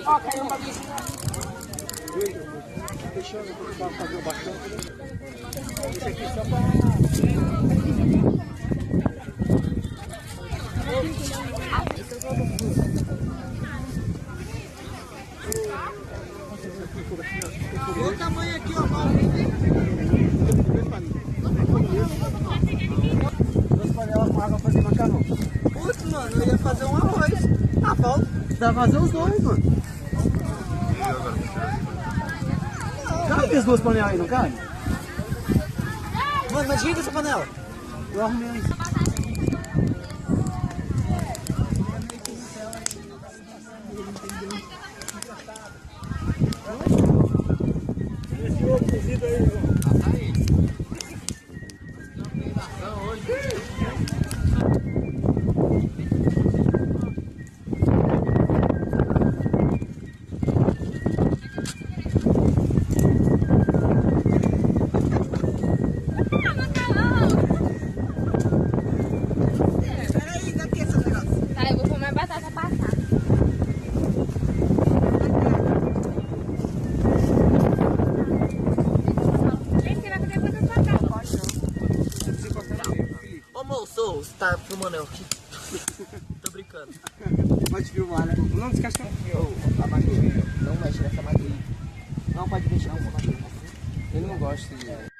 Ó, caiu um bagulho. Fechando para fazer o bastante. Esse aqui só para... Olha o tamanho aqui, ó. Duas panelas com água pra fazer macarrão. Putz, mano, eu ia fazer um arroz. Ah, falta. Dá pra fazer os dois, mano. Cabe as duas panelas aí, não cabe? Mano, mas desliga essa panela. Eu arrumei isso. Esse outro cozido aí, João. Moço, você tá filmando eu aqui? Tô brincando. Pode filmar, né? Não descasca. A madeira. Não mexe nessa madeira. Não pode mexer nessa madeira. Ele não gosta de...